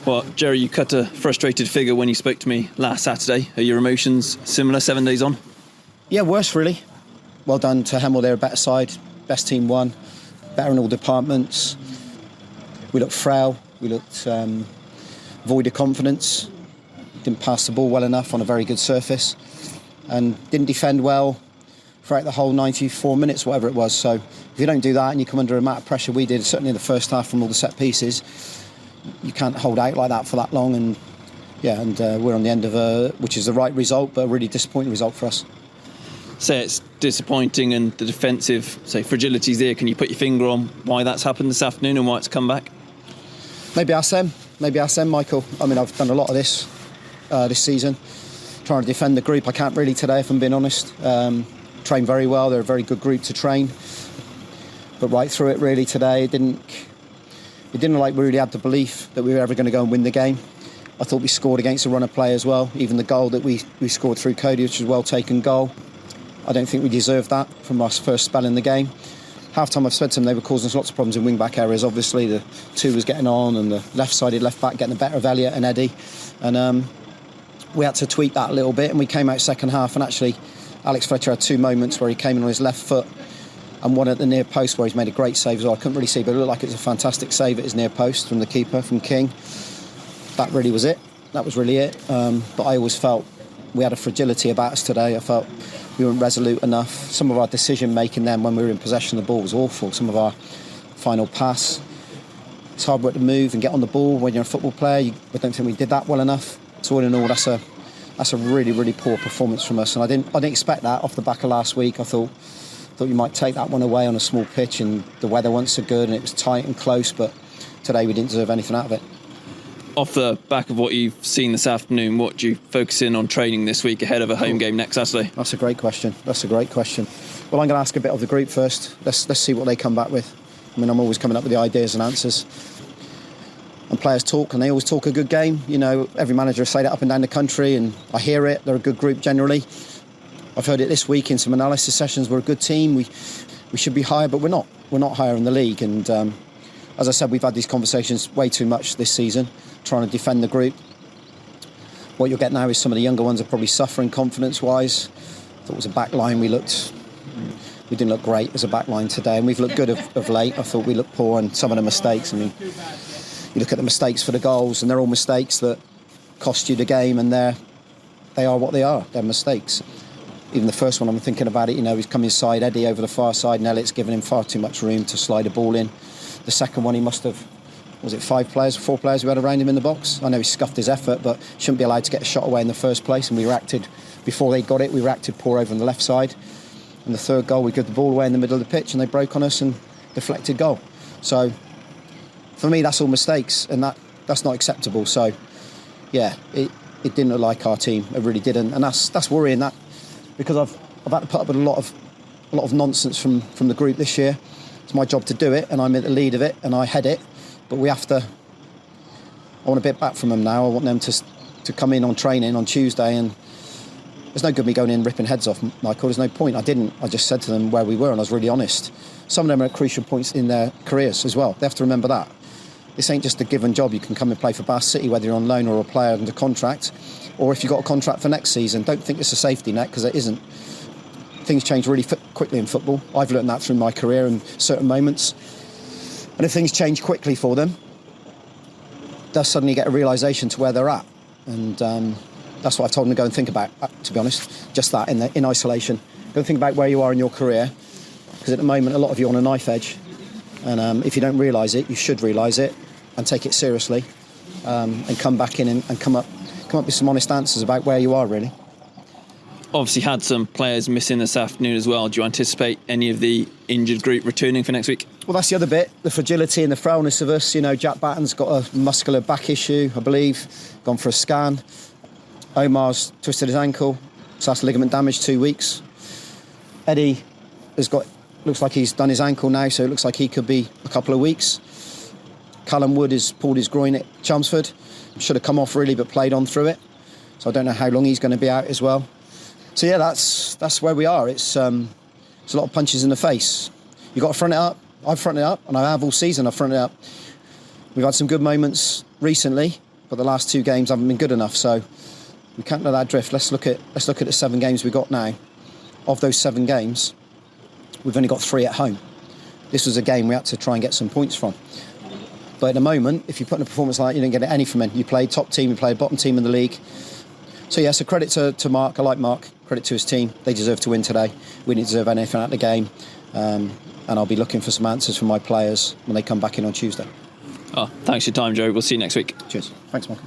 Well, Jerry, you cut a frustrated figure when you spoke to me last Saturday. Are your emotions similar 7 days on? Yeah, worse really. Well done to Hemel, they're a better side. Best team won. Better in all departments. We looked frail. We looked void of confidence. Didn't pass the ball well enough on a very good surface. And didn't defend well throughout the whole 94 minutes, whatever it was. So if you don't do that and you come under a amount of pressure we did, certainly in the first half from all the set pieces, you can't hold out like that for that long. And we're on the end of which is the right result, but a really disappointing result for us. Say it's disappointing and the defensive, fragility's there. Can you put your finger on why that's happened this afternoon and why it's come back? Maybe ask them, Michael. I mean, I've done a lot of this season, trying to defend the group. I can't really today, if I'm being honest. Train very well. They're a very good group to train. But right through it, really, today, it didn't look like we really had the belief that we were ever going to go and win the game. I thought we scored against a run of play as well. Even the goal that we scored through Cody, which was a well-taken goal. I don't think we deserved that from our first spell in the game. Half-time I've said to them they were causing us lots of problems in wing-back areas. Obviously, the two was getting on and the left-sided left-back getting the better of Elliott and Eddie. And we had to tweak that a little bit, and we came out second half, and actually Alex Fletcher had two moments where he came in on his left foot and one at the near post where he's made a great save as well. I couldn't really see, but it looked like it was a fantastic save at his near post from the keeper, from King. That really was it. That was really it. But I always felt we had a fragility about us today. I felt we weren't resolute enough. Some of our decision making then when we were in possession of the ball was awful. Some of our final pass, it's hard work to move and get on the ball when you're a football player. I don't think we did that well enough. So all in all, that's a really, really poor performance from us. And I didn't expect that off the back of last week. I thought you might take that one away on a small pitch, and the weather wasn't so good and it was tight and close, but today we didn't deserve anything out of it. Off the back of what you've seen this afternoon, what do you focus in on training this week ahead of a home game next Saturday? That's a great question. Well, I'm going to ask a bit of the group first. Let's see what they come back with. I mean, I'm always coming up with the ideas and answers. And players talk, and they always talk a good game. You know, every manager has said it up and down the country, and I hear it. They're a good group generally. I've heard it this week in some analysis sessions. We're a good team. We should be higher, but we're not. We're not higher in the league. And as I said, we've had these conversations way too much this season, trying to defend the group. What you'll get now is some of the younger ones are probably suffering confidence-wise. I thought it was a back line we didn't look great as a back line today, and we've looked good of late. I thought we looked poor, and some of the mistakes, I mean, you look at the mistakes for the goals and they're all mistakes that cost you the game, and they are what they are. They're mistakes. Even the first one, I'm thinking about it, you know, he's come inside Eddie over the far side and Elliott's given him far too much room to slide a ball in. The second one, he must have, was it 4 players we had around him in the box? I know he scuffed his effort, but shouldn't be allowed to get a shot away in the first place, and we reacted, before they got it, we reacted poor over on the left side. And the third goal, we gave the ball away in the middle of the pitch and they broke on us and deflected goal. So for me, that's all mistakes, and that's not acceptable. So yeah, it didn't look like our team. It really didn't, and that's worrying. That because I've had to put up with a lot of nonsense from the group this year. It's my job to do it, and I'm at the lead of it, and I head it. But we have to. I want a bit back from them now. I want them to come in on training on Tuesday, and there's no good me going in ripping heads off, Michael. There's no point. I didn't. I just said to them where we were, and I was really honest. Some of them are at crucial points in their careers as well. They have to remember that. This ain't just a given job. You can come and play for Bath City, whether you're on loan or a player under contract, or if you've got a contract for next season. Don't think it's a safety net, because it isn't. Things change really quickly in football. I've learned that through my career in certain moments. And if things change quickly for them, they'll suddenly get a realisation to where they're at. And that's what I've told them to go and think about, to be honest. Just that, in isolation. Go and think about where you are in your career, because at the moment, a lot of you are on a knife edge. And if you don't realise it, you should realise it and take it seriously, and come back in and come up with some honest answers about where you are, really. Obviously had some players missing this afternoon as well. Do you anticipate any of the injured group returning for next week? Well, that's the other bit, the fragility and the frailness of us. You know, Jack Batten's got a muscular back issue, I believe, gone for a scan. Omar's twisted his ankle, so that's ligament damage, 2 weeks. Eddie looks like he's done his ankle now, so it looks like he could be a couple of weeks. Callum Wood has pulled his groin at Chelmsford. Should have come off really, but played on through it. So I don't know how long he's going to be out as well. So yeah, that's where we are. It's a lot of punches in the face. You've got to front it up. I've fronted it up, and I have all season. I've fronted it up. We've had some good moments recently, but the last 2 games haven't been good enough. So we can't let that drift. Let's look at the 7 games we've got now. Of those 7 games, we've only got 3 at home. This was a game we had to try and get some points from. But at the moment, if you put in a performance like that, you don't get any from it. You played top team, you played bottom team in the league. So yeah, so credit to Mark. I like Mark. Credit to his team. They deserve to win today. We didn't deserve anything out of the game. And I'll be looking for some answers from my players when they come back in on Tuesday. Oh, thanks for your time, Joe. We'll see you next week. Cheers. Thanks, Michael.